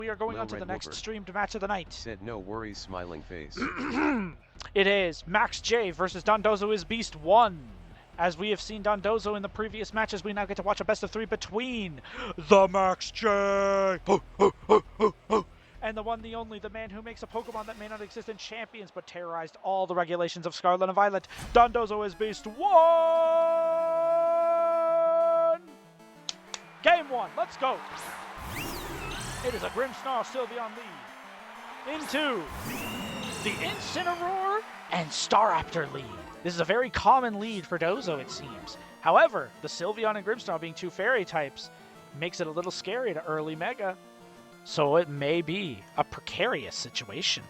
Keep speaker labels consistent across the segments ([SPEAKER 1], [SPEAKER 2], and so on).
[SPEAKER 1] We are going on to the next streamed match of the night.
[SPEAKER 2] Said no worries, smiling face.
[SPEAKER 1] It is Max J versus Dondozo is Beast 1. As we have seen Dondozo in the previous matches, we now get to watch a best of 3 between the Max J and the one, the only, the man who makes a Pokemon that may not exist in Champions but terrorized all the regulations of Scarlet and Violet. Dondozo is Beast 1! Game 1, let's go! It is a Grimmsnarl Sylveon lead into the Incineroar and Staraptor lead. This is a very common lead for Dozo, it seems. However, the Sylveon and Grimmsnarl being two fairy types makes it a little scary to early Mega. So it may be a precarious situation.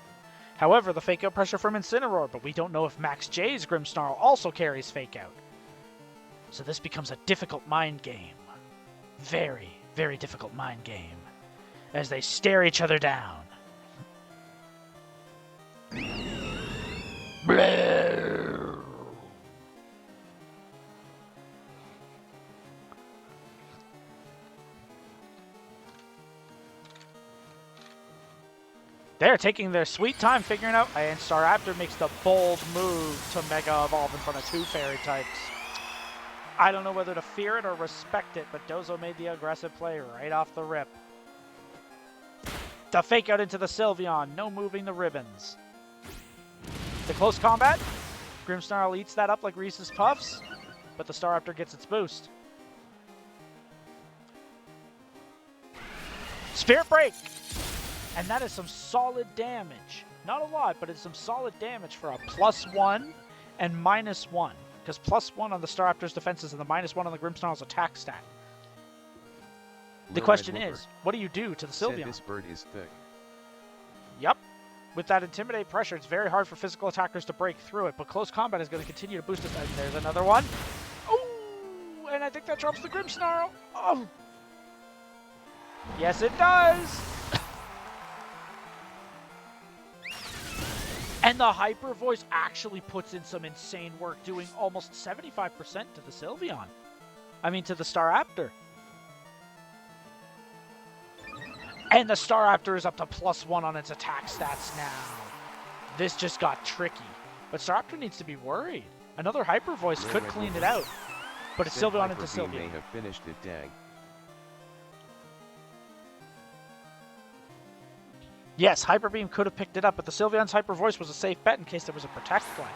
[SPEAKER 1] However, the Fake Out pressure from Incineroar, but we don't know if Max J's Grimmsnarl also carries Fake Out. So this becomes a difficult mind game. Very, very difficult mind game. As they stare each other down. They're taking their sweet time figuring out, and Staraptor makes the bold move to Mega Evolve in front of two fairy types. I don't know whether to fear it or respect it, but Dozo made the aggressive play right off the rip. The Fake Out into the Sylveon, no moving the ribbons. The close combat, Grimmsnarl eats that up like Reese's Puffs, but the Staraptor gets its boost. Spirit Break! And that is some solid damage. Not a lot, but it's some solid damage for a +1 and -1. Because +1 on the Staraptor's defenses and the -1 on the Grimmsnarl's attack stat. The question is, what do you do to the Sylveon?
[SPEAKER 2] This bird is thick.
[SPEAKER 1] Yep. With that Intimidate pressure, it's very hard for physical attackers to break through it, but close combat is going to continue to boost us. And there's another one. Oh, and I think that drops the Grimmsnarl. Oh. Yes, it does. And the Hyper Voice actually puts in some insane work, doing almost 75% to the Sylveon. I mean, to the Staraptor. And the Staraptor is up to +1 on its attack stats now. This just got tricky. But Staraptor needs to be worried. Another Hyper Voice could clean it out. But it's Sylveon into Sylveon.
[SPEAKER 2] May have finished it, dang.
[SPEAKER 1] Yes, Hyper Beam could have picked it up, but the Sylveon's Hyper Voice was a safe bet in case there was a Protect play.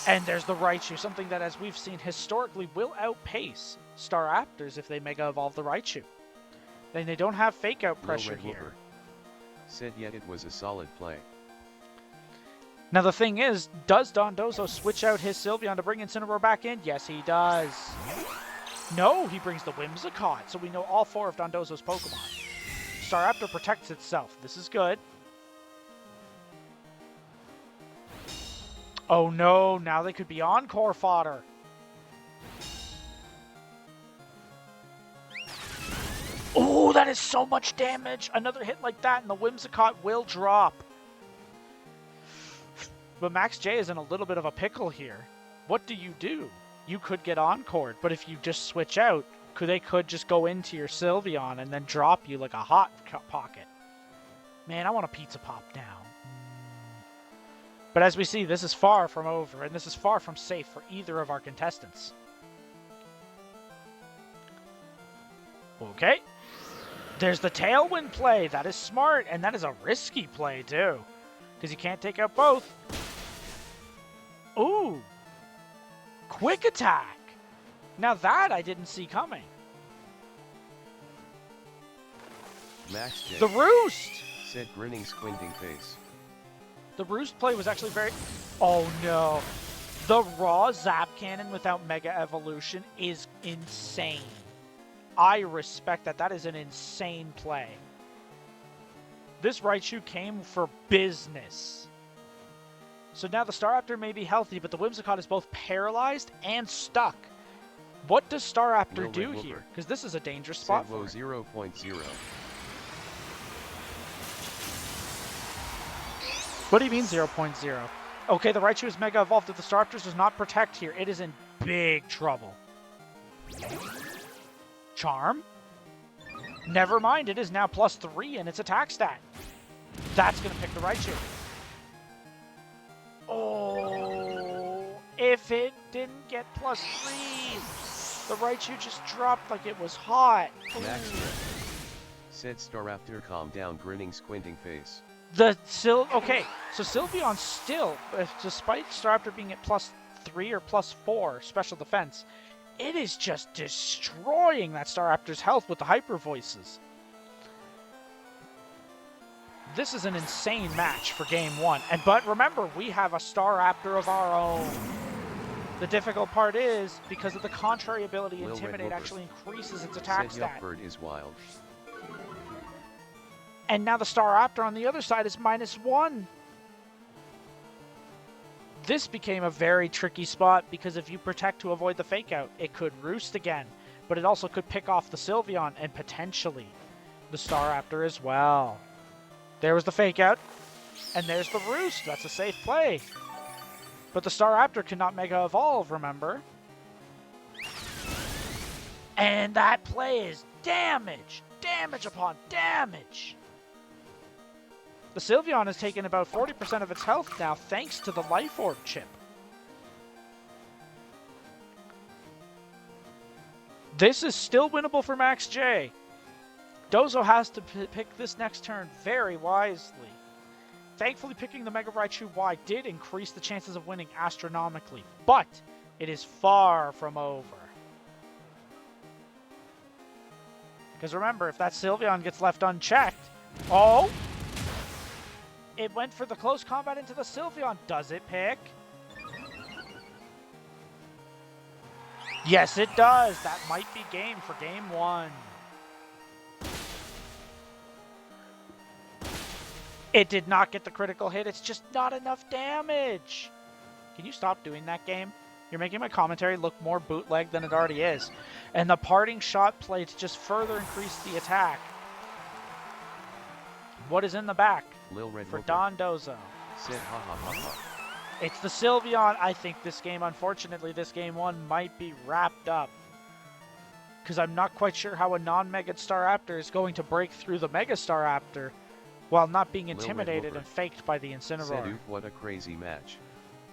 [SPEAKER 1] And there's the Raichu, something that, as we've seen historically, will outpace Staraptors if they Mega Evolve the Raichu. Then they don't have Fake Out pressure here.
[SPEAKER 2] Said yet it was a solid play.
[SPEAKER 1] Now the thing is, does Dondozo switch out his Sylveon to bring Incineroar back in? Yes, he does. No, he brings the Whimsicott, so we know all 4 of Dondozo's Pokemon. Staraptor protects itself. This is good. Oh no, now they could be Encore fodder. Oh, that is so much damage. Another hit like that and the Whimsicott will drop. But Max J is in a little bit of a pickle here. What do? You could get Encored, but if you just switch out, they could just go into your Sylveon and then drop you like a hot pocket. Man, I want a Pizza Pop now. But as we see, this is far from over, and this is far from safe for either of our contestants. Okay. There's the Tailwind play. That is smart, and that is a risky play, too. Because you can't take out both. Ooh. Quick Attack. Now that I didn't see coming.
[SPEAKER 2] Max J.
[SPEAKER 1] The Roost!
[SPEAKER 2] Said grinning, squinting face.
[SPEAKER 1] The Roost play was actually very... Oh no. The raw Zap Cannon without Mega Evolution is insane. I respect that. That is an insane play. This Raichu came for business. So now the Staraptor may be healthy, but the Whimsicott is both paralyzed and stuck. What does Staraptor do here? Because this is a dangerous spot for it.
[SPEAKER 2] 0.0.
[SPEAKER 1] What do you mean 0.0? Okay, the Raichu is Mega Evolved. If the Staraptor does not protect here, it is in big trouble. Charm? Never mind, it is now +3 in its attack stat. That's going to pick the Raichu. Oh, if it didn't get +3, the Raichu just dropped like it was hot.
[SPEAKER 2] Max J. Said Staraptor, calm down, grinning, squinting face.
[SPEAKER 1] Okay, so Sylveon still, despite Staraptor being at +3 or +4 special defense, it is just destroying that Staraptor's health with the Hyper Voices. This is an insane match for Game 1. But remember, we have a Staraptor of our own. The difficult part is, because of the contrary ability, Intimidate actually increases its attack stat.
[SPEAKER 2] Bird is wild.
[SPEAKER 1] And now the Staraptor on the other side is -1. This became a very tricky spot because if you protect to avoid the fake out, it could roost again, but it also could pick off the Sylveon and potentially the Staraptor as well. There was the fake out, and there's the roost. That's a safe play. But the Staraptor cannot Mega Evolve, remember? And that play is damage! Damage upon damage! The Sylveon has taken about 40% of its health now thanks to the Life Orb chip. This is still winnable for Max J. Dozo has to pick this next turn very wisely. Thankfully, picking the Mega Raichu Y did increase the chances of winning astronomically, but it is far from over. Because remember, if that Sylveon gets left unchecked... Oh! It went for the close combat into the Sylveon. Does it pick? Yes, it does. That might be game for Game 1. It did not get the critical hit. It's just not enough damage. Can you stop doing that, game? You're making my commentary look more bootleg than it already is. And the parting shot play to just further increase the attack. What is in the back for Don Dozo?
[SPEAKER 2] Said ha ha ha ha.
[SPEAKER 1] It's the Sylveon. I think this game, unfortunately, this Game 1 might be wrapped up. Because I'm not quite sure how a non-Mega Staraptor is going to break through the Mega Staraptor while not being intimidated and faked by the Incineroar.
[SPEAKER 2] Said, oof, what a crazy match.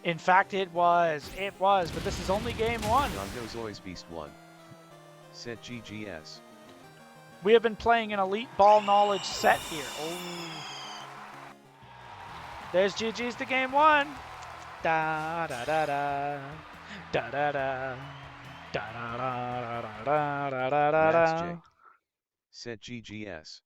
[SPEAKER 1] In fact, it was, but this is only Game 1.
[SPEAKER 2] Don Dozo's Beast 1. Said GGS.
[SPEAKER 1] We have been playing an Elite Ball Knowledge set here. Oh. There's GG's to Game 1. Da da da da. Da da da. Da da da da da da da da.
[SPEAKER 2] Said GGS.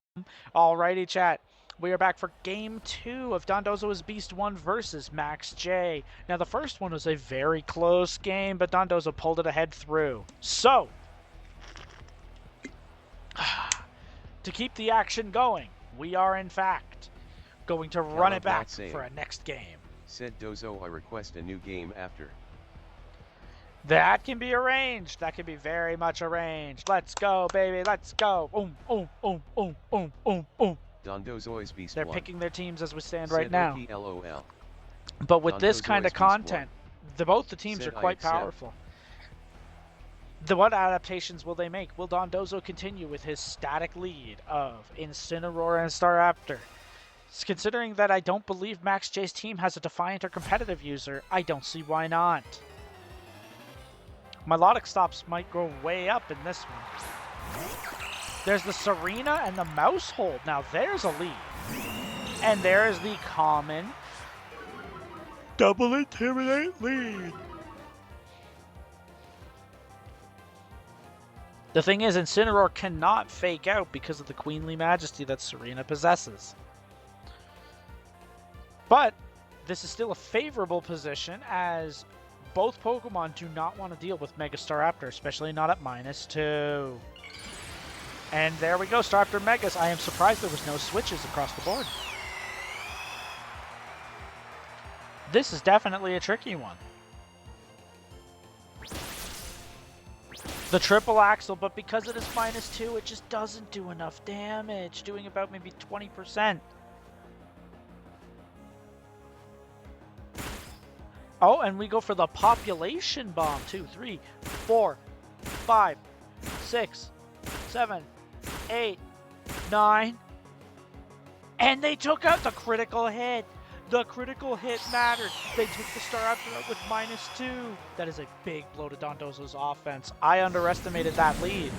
[SPEAKER 1] Alrighty, chat. We are back for Game 2 of Don Dozo's Beast 1 versus Max J. Now, the first one was a very close game, but Don Dozo pulled it ahead through. So, to keep the action going, we are, in fact, going to run it back for a next game.
[SPEAKER 2] Said Dozo, I request a new game after.
[SPEAKER 1] That can be arranged. That can be very much arranged. Let's go, baby. Let's go.
[SPEAKER 2] Don Dozo's Beast
[SPEAKER 1] They're
[SPEAKER 2] 1.
[SPEAKER 1] picking their teams as we stand right now.
[SPEAKER 2] LOL.
[SPEAKER 1] But with
[SPEAKER 2] Don
[SPEAKER 1] this
[SPEAKER 2] Dozo's
[SPEAKER 1] kind of
[SPEAKER 2] Beast
[SPEAKER 1] content, both the teams
[SPEAKER 2] Said
[SPEAKER 1] are quite
[SPEAKER 2] I accept.
[SPEAKER 1] powerful. What adaptations will they make? Will Don Dozo continue with his static lead of Incineroar and Staraptor? Considering that I don't believe Max J's team has a Defiant or competitive user, I don't see why not. Melodic stops might go way up in this one. There's the Serena and the Mouse Hold. Now there's a lead. And there's the common double Intimidate lead. The thing is, Incineroar cannot fake out because of the Queenly Majesty that Serena possesses. But this is still a favorable position as both Pokemon do not want to deal with Mega Staraptor, especially not at -2. And there we go, Staraptor Megas. I am surprised there was no switches across the board. This is definitely a tricky one. The triple axle, but because it is -2, it just doesn't do enough damage, doing about maybe 20%. Oh, and we go for the population bomb. 2, 3, 4, 5, 6, 7, 8, 9. And they took out the critical hit. The critical hit mattered. They took the Staraptor out with -2. That is a big blow to Dondozo's offense. I underestimated that lead.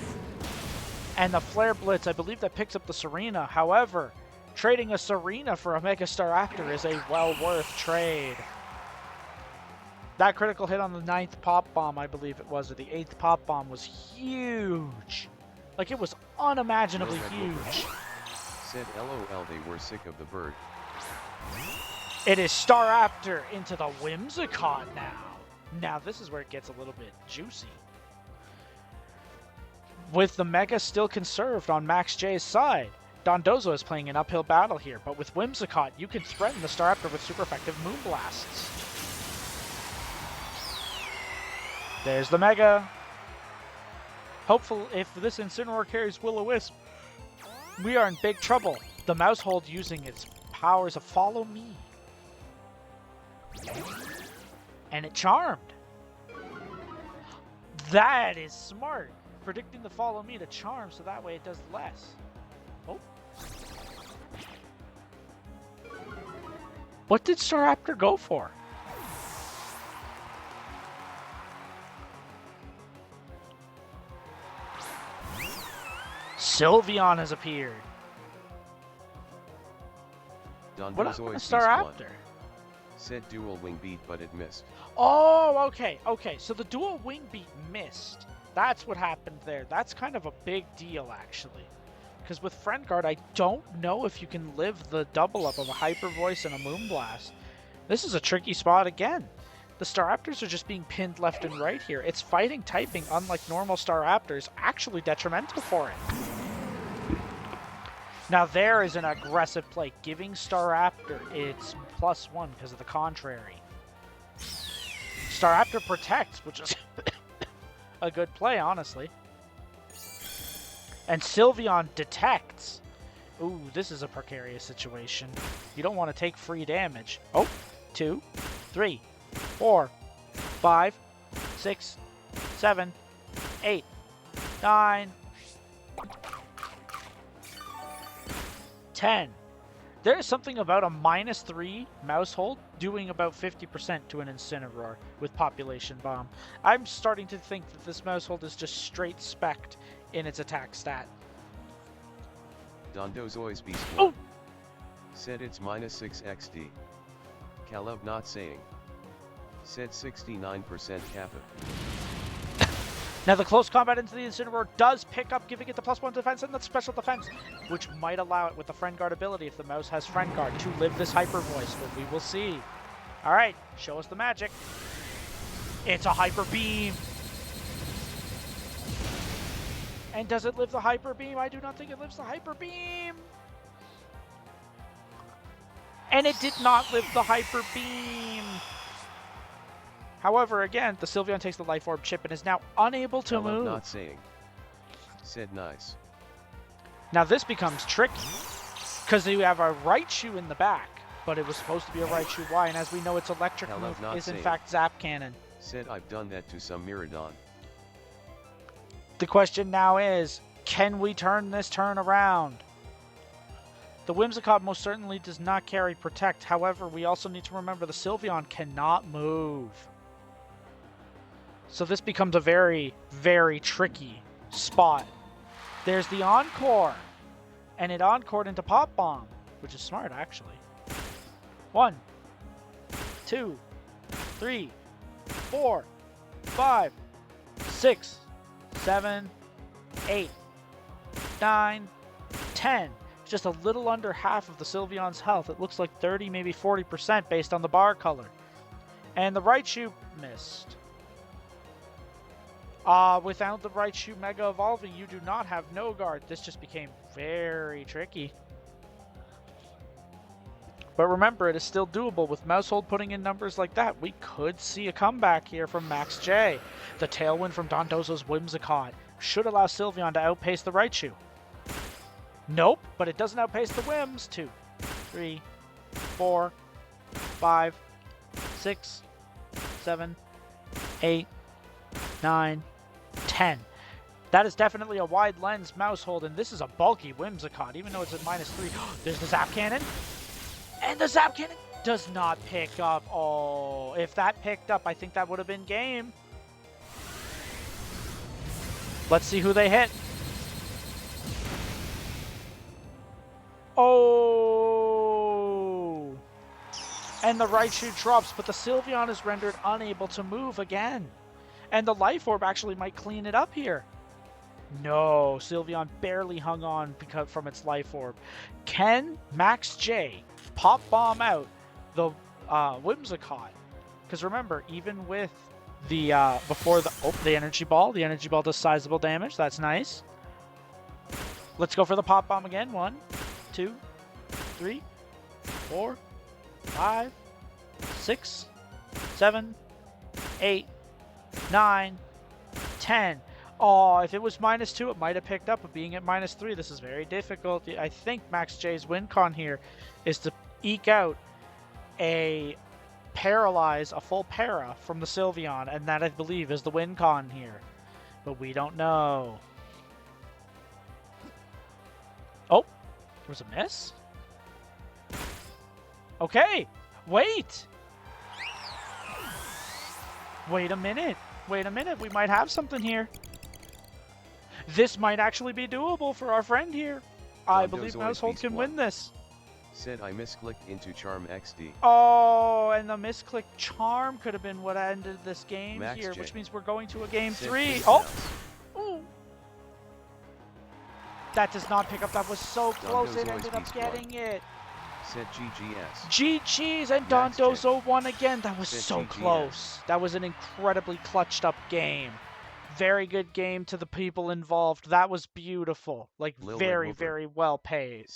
[SPEAKER 1] And the Flare Blitz, I believe that picks up the Serena. However, trading a Serena for a Mega Staraptor is a well worth trade. That critical hit on the 9th Pop Bomb, I believe it was, or the 8th Pop Bomb, was huge. Like, it was unimaginably huge.
[SPEAKER 2] Said LOL, they were sick of the bird.
[SPEAKER 1] It is Staraptor into the Whimsicott now. Now this is where it gets a little bit juicy. With the Mega still conserved on Max J's side, Dondozo is playing an uphill battle here, but with Whimsicott, you can threaten the Staraptor with super effective Moonblasts. There's the Mega. Hopefully, if this Incineroar carries Will-O-Wisp, we are in big trouble. The Mousehold using its powers of Follow Me. And it charmed. That is smart. Predicting the Follow Me to charm so that way it does less. Oh. What did Staraptor go for? Sylveon has appeared. What happened to Staraptor?
[SPEAKER 2] Said dual wing beat, but it missed.
[SPEAKER 1] Oh, okay, okay. So the dual wing beat missed. That's what happened there. That's kind of a big deal, actually. Because with Friend Guard, I don't know if you can live the double up of a Hyper Voice and a Moonblast. This is a tricky spot again. The Staraptors are just being pinned left and right here. Its fighting typing, unlike normal Staraptors, actually detrimental for it. Now there is an aggressive play, giving Staraptor its +1 because of the contrary. Staraptor protects, which is a good play, honestly. And Sylveon detects. Ooh, this is a precarious situation. You don't want to take free damage. Oh, 2, 3, 4, 5, 6, 7, 8, 9, 10. There is something about a -3 Mousehold doing about 50% to an Incineroar with Population Bomb. I'm starting to think that this Mousehold is just straight spec'd in its attack stat.
[SPEAKER 2] Dondozo's Beast
[SPEAKER 1] Oh!
[SPEAKER 2] Said it's -6 XD. Caleb not saying. Said 69% Kappa.
[SPEAKER 1] Now the close combat into the Incineroar does pick up, giving it the +1 defense and the special defense, which might allow it with the Friend Guard ability, if the mouse has Friend Guard, to live this Hyper Voice, but we will see. Alright, show us the magic. It's a Hyper Beam! And does it live the Hyper Beam? I do not think it lives the Hyper Beam! And it did not live the Hyper Beam! However, again, the Sylveon takes the Life Orb chip and is now unable to move.
[SPEAKER 2] Not saying. Said nice.
[SPEAKER 1] Now this becomes tricky, because you have a Raichu in the back, but it was supposed to be a Raichu Y, and as we know, its electric move is in fact Zap Cannon.
[SPEAKER 2] Said I've done that to some Miraidon.
[SPEAKER 1] The question now is, can we turn this turn around? The Whimsicott most certainly does not carry Protect. However, we also need to remember the Sylveon cannot move. So this becomes a very, very tricky spot. There's the Encore, and it Encored into Pop Bomb, which is smart, actually. 1, 2, 3, 4, 5, 6, 7, 8, 9, 10. Just a little under half of the Sylveon's health. It looks like 30, maybe 40% based on the bar color. And the Raichu missed. Without the Raichu Mega Evolving, you do not have No Guard. This just became very tricky. But remember, it is still doable. With Mousehold putting in numbers like that, we could see a comeback here from Max J. The Tailwind from Dondozo's Whimsicott should allow Sylveon to outpace the Raichu. Nope, but it doesn't outpace the Whims. 2, 3, 4, 5, 6, 7, 8, 9, 10. That is definitely a wide lens mouse hold, and this is a bulky Whimsicott, even though it's at -3. There's the Zap Cannon, and the Zap Cannon does not pick up. Oh, if that picked up, I think that would have been game. Let's see who they hit. Oh! And the Raichu drops, but the Sylveon is rendered unable to move again. And the Life Orb actually might clean it up here. No, Sylveon barely hung on because from its Life Orb. Can Max J pop bomb out the Whimsicott? Because remember, even with the the Energy Ball does sizable damage. That's nice. Let's go for the pop bomb again. 1, 2, 3, 4, 5, 6, 7, 8, 9, 10. Oh, if it was -2, it might have picked up, but being at -3, this is very difficult. I think Max J's win con here is to eke out a full para from the Sylveon, and that, I believe, is the win con here. But we don't know. Oh, there was a miss? Okay, wait! Wait a minute, we might have something here. This might actually be doable for our friend here. I believe Mousehold can win this.
[SPEAKER 2] Said I misclicked into Charm XD.
[SPEAKER 1] Oh, and the misclick Charm could have been what ended this game
[SPEAKER 2] Max
[SPEAKER 1] here,
[SPEAKER 2] J.
[SPEAKER 1] which means we're going to a game 3.
[SPEAKER 2] Oh!
[SPEAKER 1] Ooh. That does not pick up. That was so close. It ended up getting it.
[SPEAKER 2] Said GGS.
[SPEAKER 1] GG's, and Dondozo won again. That was so close. That was an incredibly clutched up game. Very good game to the people involved. That was beautiful. Like, very, very well played.